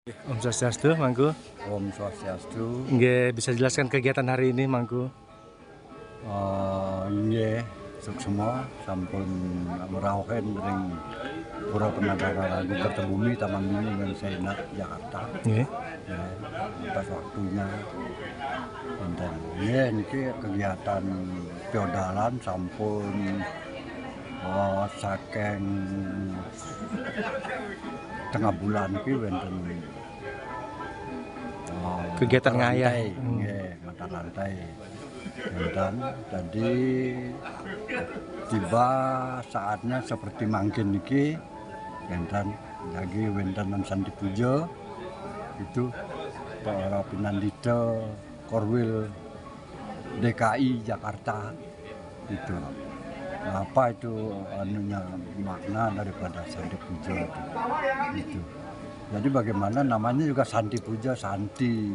Om Swastiastu, Mangku. Om Swastiastu. Nggih, bisa jelaskan kegiatan hari ini, Mangku? Nggih, suksema sampun ngrawuhen ring Pura Penataran Agung Kertebumi Taman Mini Indonesia Indah Jakarta. Nggih. Ya, atas waktunya. Wonten nggih niki kegiatan feodalan sampun saking tengah bulan iki wonten Kegiatan ngayah. Nggih, mata rantai. Dan jadi tiba saatnya seperti mangkin niki wonten lagi wonten Santi Puja itu para pinandita Korwil DKI Jakarta itu. Nah, apa itu anunya makna daripada Santi Puja itu. Jadi bagaimana namanya juga Santi Puja, Santi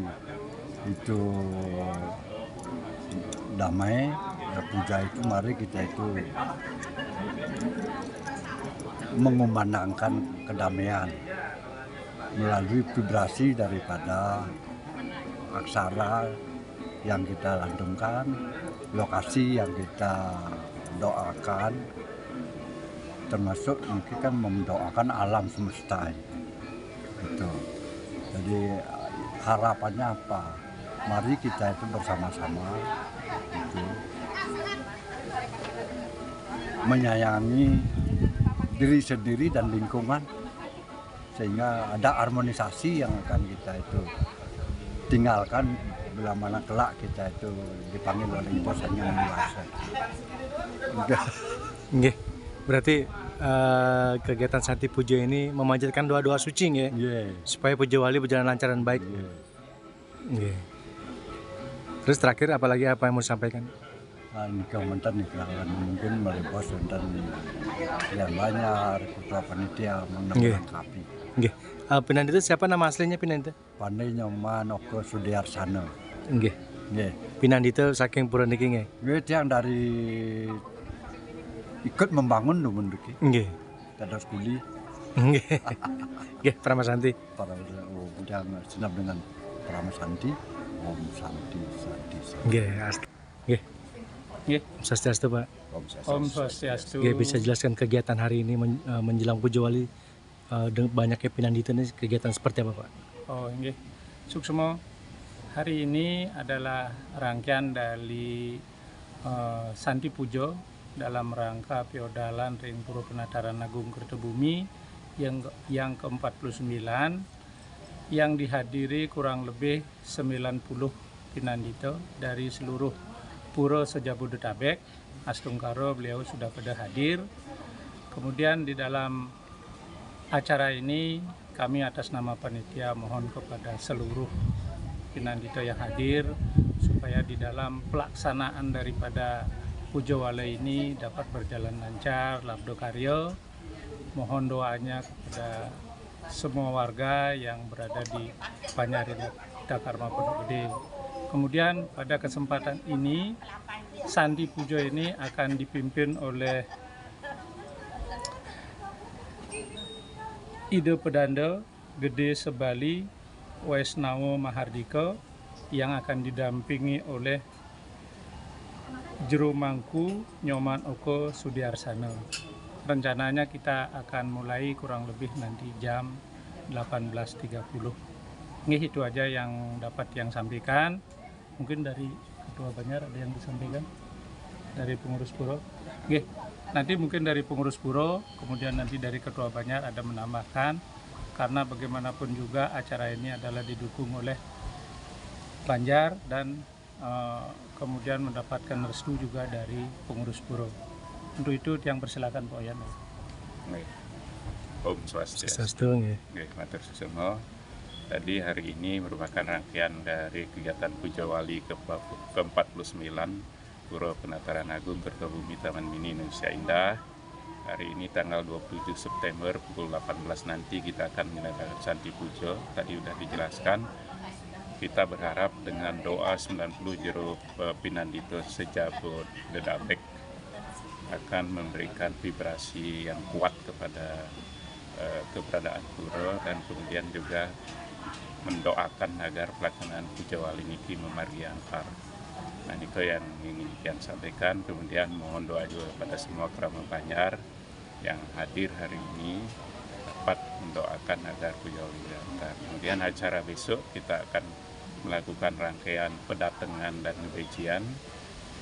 itu damai, ya puja itu mari kita itu mengumandangkan kedamaian melalui vibrasi daripada aksara yang kita lantunkan, lokasi yang kita doakan, termasuk mungkin kan mendoakan alam semesta itu. Jadi harapannya apa? Mari kita itu bersama-sama itu menyayangi diri sendiri dan lingkungan sehingga ada harmonisasi yang akan kita itu tinggalkan bila mana kelak kita itu dipanggil oleh Ibu Sang Yang Kuasa. Nggih. Berarti kegiatan Santi Puja ini memanjatkan doa-doa suci nggih. Yeah. Supaya puja wali berjalan lancar dan baik. Yeah. Nggih. Terus terakhir apalagi apa yang mau disampaikan? Nikah mantan mungkin melebos dan yang banyak ketua panitia menanggapi. Nggih. Pinandita siapa nama aslinya Pinandita? Pandai Nyoman Oko Sudiarsana. Nggih. Nggih. Pinandita saking pura niki nggih. Nggih yang dari ikut membangun dumun niki. Nggih. Dados kuli. Nggih. Nggih, Pramasanti. Para yang senam dengan Pramasanti. Om Santi. Nggih, nggih. Nggih. Om Swastiastu, Pak. Om Swastiastu. Nggih, bisa jelaskan kegiatan hari ini menjelang puja wali dengan banyaknya pinandita ini kegiatan seperti apa, Pak? Oh, nggih. Suksema. Hari ini adalah rangkaian dari Santi Puja dalam rangka feodalan ring Pura Penataran Agung Kertebumi yang ke-49 yang dihadiri kurang lebih 90 pinandita dari seluruh pura sejabodetabek. Astungkaro beliau sudah pada hadir. Kemudian di dalam acara ini kami atas nama panitia mohon kepada seluruh pinandita yang hadir supaya di dalam pelaksanaan daripada puja wali ini dapat berjalan lancar, labdo karya. Mohon doanya kepada semua warga yang berada di Panyarin Dakarma Pondok Gede. Kemudian pada kesempatan ini Santi Puja ini akan dipimpin oleh Ide Pedanda Gede Sebali Wesnawo Mahardika yang akan didampingi oleh Jero Mangku Nyoman Oko Sudiarsana. Rencananya kita akan mulai kurang lebih nanti jam 18.30. Nggih, itu aja yang dapat yang sampaikan. Mungkin dari Ketua Banjar ada yang disampaikan dari pengurus pura. Nggih, nanti mungkin dari pengurus pura, kemudian nanti dari Ketua Banjar ada menambahkan karena bagaimanapun juga acara ini adalah didukung oleh Banjar dan kemudian mendapatkan restu juga dari pengurus pura. Untuk itu yang persilakan Pak Oyan. Om Swastiastu. Nggih. Nggih, matur suksema. Tadi hari ini merupakan rangkaian dari kegiatan puja wali ke-49 Pura Penataran Agung Kertebumi Taman Mini Indonesia Indah. Hari ini tanggal 27 September pukul 18 nanti kita akan mengadakan Santi Puja. Tadi sudah dijelaskan. Kita berharap dengan doa 90 jero pinandita sejabodetabek akan memberikan vibrasi yang kuat kepada keberadaan pura dan kemudian juga mendoakan agar pelaksanaan Puja Wali niki memargi angkar. Nah, itu yang ingin kian sampaikan. Kemudian mohon doa juga pada semua keramat Banjar yang hadir hari ini dapat mendoakan agar Puja Wali diangkat. Kemudian acara besok kita akan melakukan rangkaian pedatengan dan bejian,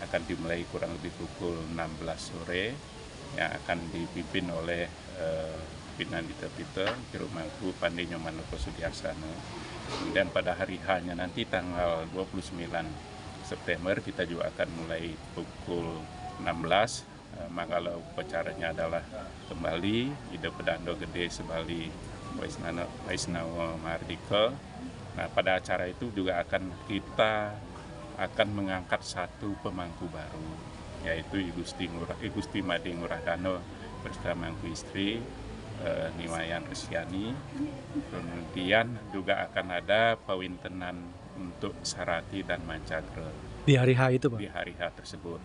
akan dimulai kurang lebih pukul 16 sore yang akan dipimpin oleh Pinandita Peter, Jeruk Mangku, Pandai Nyoman Loko Sudiarsana. Kemudian pada hari H-nya nanti tanggal 29 September kita juga akan mulai pukul 16. Maka upacaranya adalah kembali Ida Pedando Gede Sebali Waisnawa Mardika. Nah, pada acara itu juga kita akan mengangkat satu pemangku baru, yaitu Igusti Made Nguradano bersama mangku istri Niwayan Rusiani. Kemudian juga akan ada pawintenan untuk Sarati dan Mancagra Di hari H itu, Pak? di hari H tersebut.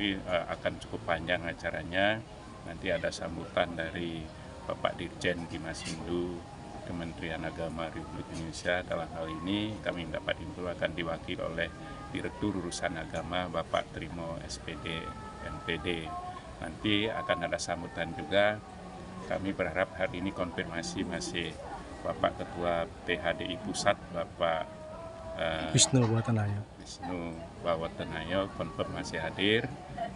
Nanti akan cukup panjang acaranya. Nanti ada sambutan dari Bapak Dirjen Dimas Hindu Kementerian Agama Republik Indonesia. Dalam hal ini kami mendapat info akan diwakili oleh Direktur Urusan Agama Bapak Trimo SPD NPD. Nanti akan ada sambutan juga. Kami berharap hari ini konfirmasi masih Bapak Ketua PHDI Pusat Bapak Wisnu Bawatanayo. Wisnu Bawatanayo konfirmasi hadir.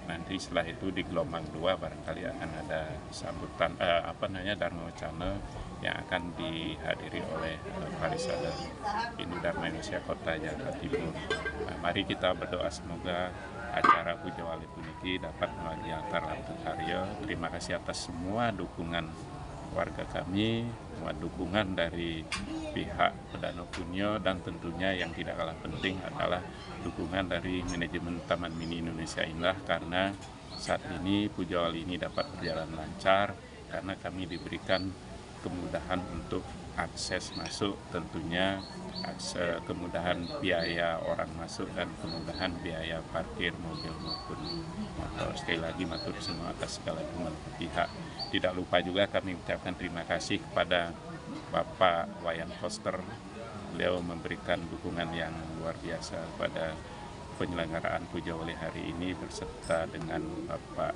Nanti setelah itu di gelombang 2 barangkali akan ada sambutan Dharma Wacana yang akan dihadiri oleh Parisada Hindu Dharma Indonesia Kota Jakarta Timur. Nah, mari kita berdoa semoga acara Puja Wali puniki dapat melanjutkan langgeng karya. Terima kasih atas semua dukungan warga kami, semua dukungan dari pihak Pedano Punyo, dan tentunya yang tidak kalah penting adalah dukungan dari manajemen Taman Mini Indonesia Indah, karena saat ini Puja Wali ini dapat berjalan lancar karena kami diberikan kemudahan untuk akses masuk, tentunya kemudahan biaya orang masuk dan kemudahan biaya parkir mobil maupun motor. Sekali lagi matur semua atas segala dukungan pihak. Tidak lupa juga kami ucapkan terima kasih kepada Bapak Wayan Foster. Beliau memberikan dukungan yang luar biasa pada penyelenggaraan Puja Wali hari ini beserta dengan Bapak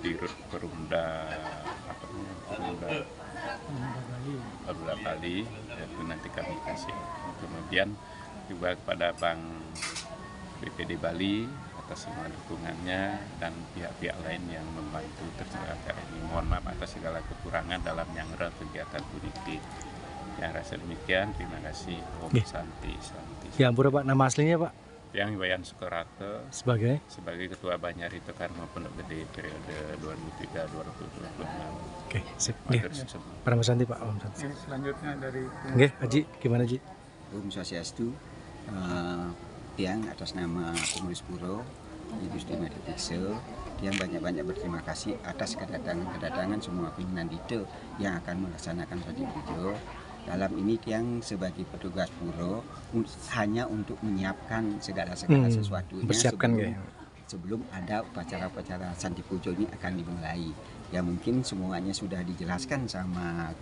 Dirut Perumda Bali, itu nanti kami kasih. Kemudian juga kepada Bank BPD Bali atas semua dukungannya dan pihak-pihak lain yang membantu tersedia acara ini. Mohon maaf atas segala kekurangan dalam nyangera kegiatan puniki. Yang rasa demikian, terima kasih. Om Santi. Ya ampun, Pak. Nama aslinya, Pak? Yang Wayan Sukarata Sebagai Ketua Banjar itu Karma Pondok Gede periode 2003-2026. Oke, sip. Para Mas Santi, Pak. Om Santi. Selanjutnya dari Oke, Haji, gimana, Ji? Om Swastiastu, Tiang atas nama Pengurus Puro, Igusti Made Dikse, Tiang banyak-banyak berterima kasih atas kedatangan semua pimpinan Dite yang akan melaksanakan Sati Pujo. Dalam ini Tiang sebagai petugas Puro hanya untuk menyiapkan segala sesuatunya sebelum ada upacara-upacara Santi Pujo ini akan dimulai. Ya mungkin semuanya sudah dijelaskan sama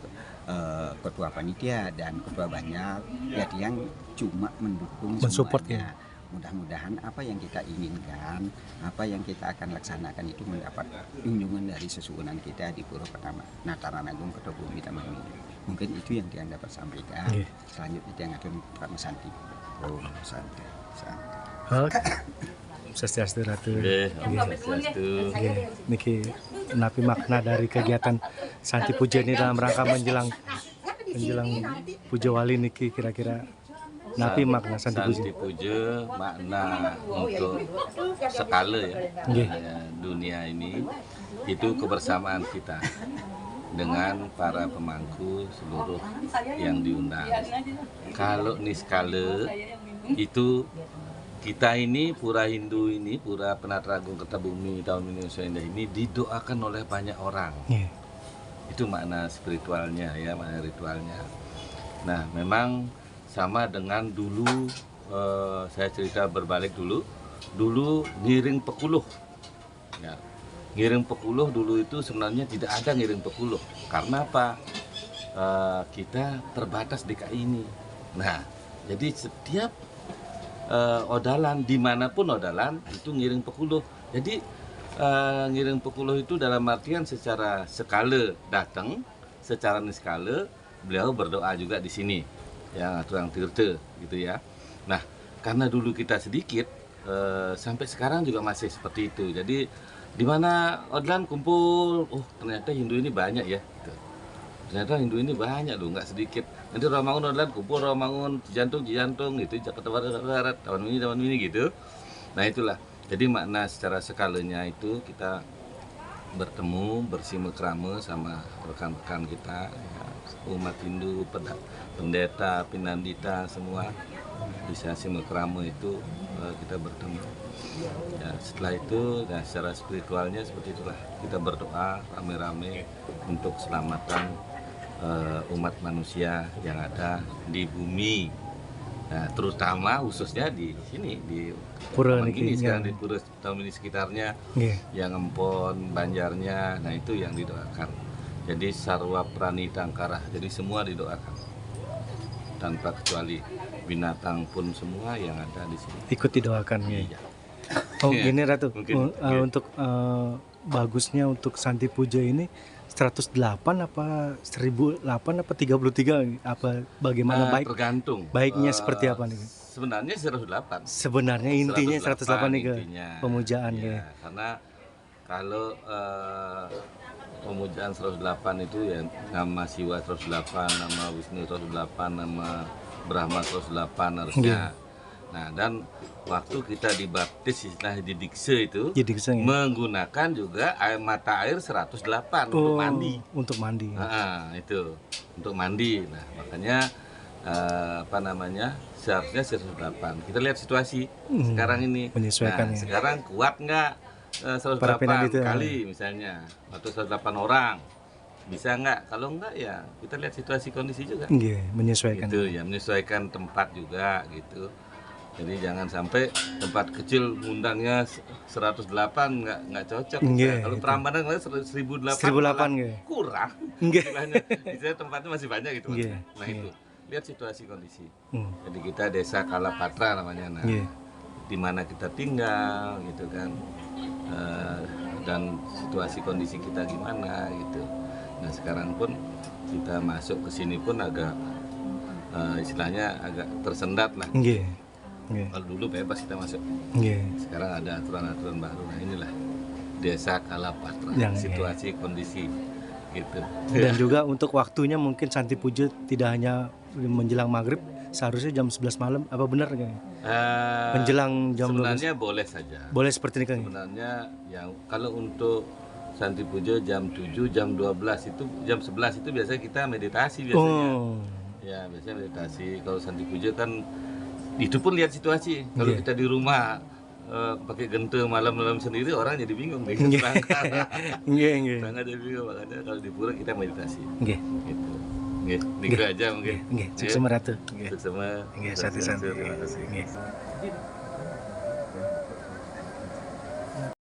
Ketua Panitia dan Ketua Banjar. Ya Tiang cuma mendukung mensupport semuanya. Ya. Mudah-mudahan apa yang kita inginkan, apa yang kita akan laksanakan itu mendapat junjungan dari sesuunan kita di Puro Pertama Nataran Agung Kertobumi Taman Mini. Mungkin itu yang Tiang dapat sampaikan. Selanjutnya Tiang akan Pak Mas Santi. Oh, Santi. Oke. Swastiastu Ratu. Niki napi makna dari kegiatan Santi Puja ini dalam rangka menjelang Puja Wali niki kira-kira napi makna Santi Puja. Santi Puja makna untuk skala dunia ini itu kebersamaan kita dengan para pemangku seluruh yang diundang. Kalau ini skala itu kita ini Pura Hindu ini, Pura Penata Agung Kertabumi Taman Indonesia Indah ini didoakan oleh banyak orang. Itu makna spiritualnya ya, makna ritualnya. Nah, memang sama dengan dulu saya cerita berbalik dulu ngiring pekuluh. Ya, ngiring pekuluh dulu itu sebenarnya tidak ada ngiring pekuluh. Karena apa? kita terbatas DKI ini. Nah, jadi setiap odalan, dimanapun odalan itu ngiring pekuluh. Jadi ngiring pekuluh itu dalam artian secara skala datang, secara niskala beliau berdoa juga di sini, yang tukang tirte gitu ya. Nah, karena dulu kita sedikit, sampai sekarang juga masih seperti itu. Jadi di mana odalan kumpul, oh ternyata Hindu ini banyak ya. Gitu. Ternyata Hindu ini banyak loh, nggak sedikit. Nanti Rawamangun odalan kumpul, Rawamangun Cijantung gitu, Jakarta Barat, tahun ini gitu. Nah itulah. Jadi makna secara skalanya itu kita bertemu bersimekrame sama rekan-rekan kita, ya, umat Hindu, pendeta, pinandita semua bisa simekrame itu kita bertemu. Ya, setelah itu, nah, secara spiritualnya seperti itulah kita berdoa rame-rame untuk keselamatan umat manusia yang ada di bumi. Nah, terutama khususnya di sini di Pura Taman niki, Gini sekarang ya. di Pura Taman Gini sekitarnya, Nggih. yang Empon, Banjarnya, nah itu yang didoakan. Jadi sarwa prani tangkara, jadi semua didoakan tanpa kecuali, binatang pun semua yang ada di sini. Ikut didoakan nggih. Iya. Oh, Iya. gini Ratu. Mungkin, Untuk bagusnya untuk Santi Puja ini 108 apa 1008 apa 33 apa bagaimana baik Tergantung. baiknya seperti apa nih? Sebenarnya 108. Sebenarnya intinya 108 nih ke intinya. pemujaan Ya, ya. karena kalau pemujaan 108 itu ya nama Siwa 108, nama Wisnu 108, nama Brahma 108 harusnya. Nah, dan waktu kita dibaptis istilah di dikse itu Jadi keseng ya. menggunakan juga mata air 108 untuk mandi. Untuk mandi. Nah, itu untuk mandi. Nah, makanya apa namanya? Seharusnya 108. Kita lihat situasi sekarang ini. Menyesuaikan Nah, ya. sekarang kuat nggak Para 108 peneliti, kali misalnya atau 108 orang? Bisa nggak? Kalau nggak ya kita lihat situasi kondisi juga. Nggih, menyesuaikan. Gitu ya, menyesuaikan tempat juga gitu. Jadi jangan sampai tempat kecil ngundangnya 108 nggak cocok. Nggih, Kalau itu. Prambanan 1008 1008 malah nggih. kurang. Nggih. Istilahnya, istilahnya tempatnya masih banyak gitu. Mas. Nggih, Nah nggih. itu lihat situasi kondisi. Hmm. Jadi kita desa Kalapatra namanya. Nah, Nggih. di mana kita tinggal gitu kan, dan situasi kondisi kita gimana gitu. Nah sekarang pun kita masuk ke sini pun agak istilahnya agak tersendat lah. Nggih. Nggih. Kalau dulu bebas kita masuk, Nggih. sekarang ada aturan-aturan baru. Nah inilah desa Kalapatra, Yang- situasi kondisi gitu. Dan juga untuk waktunya mungkin Santi Puja tidak hanya menjelang maghrib, seharusnya jam 11 malam. Apa benar kayaknya? Menjelang jam 12. Sebenarnya boleh saja. Boleh seperti ini kan? Sebenarnya yang kalau untuk Santi Puja jam 7, jam 12 itu, jam 11 itu biasanya kita meditasi biasanya. Oh. Ya biasanya meditasi. Kalau Santi Puja kan itu pun lihat situasi. Kalau Iya. kita di rumah pakai gente malam-malam sendiri orang jadi bingung deh. Nggih. Nggih, nggih. Sangat jadi bingung, makanya kalau di pura kita meditasi. Nggih. Gitu. Nggih, niku aja mungkin. Nggih, sukses Ratu. Nggih. Sukses. Nggih, satu-satu. Terima kasih. Nggih.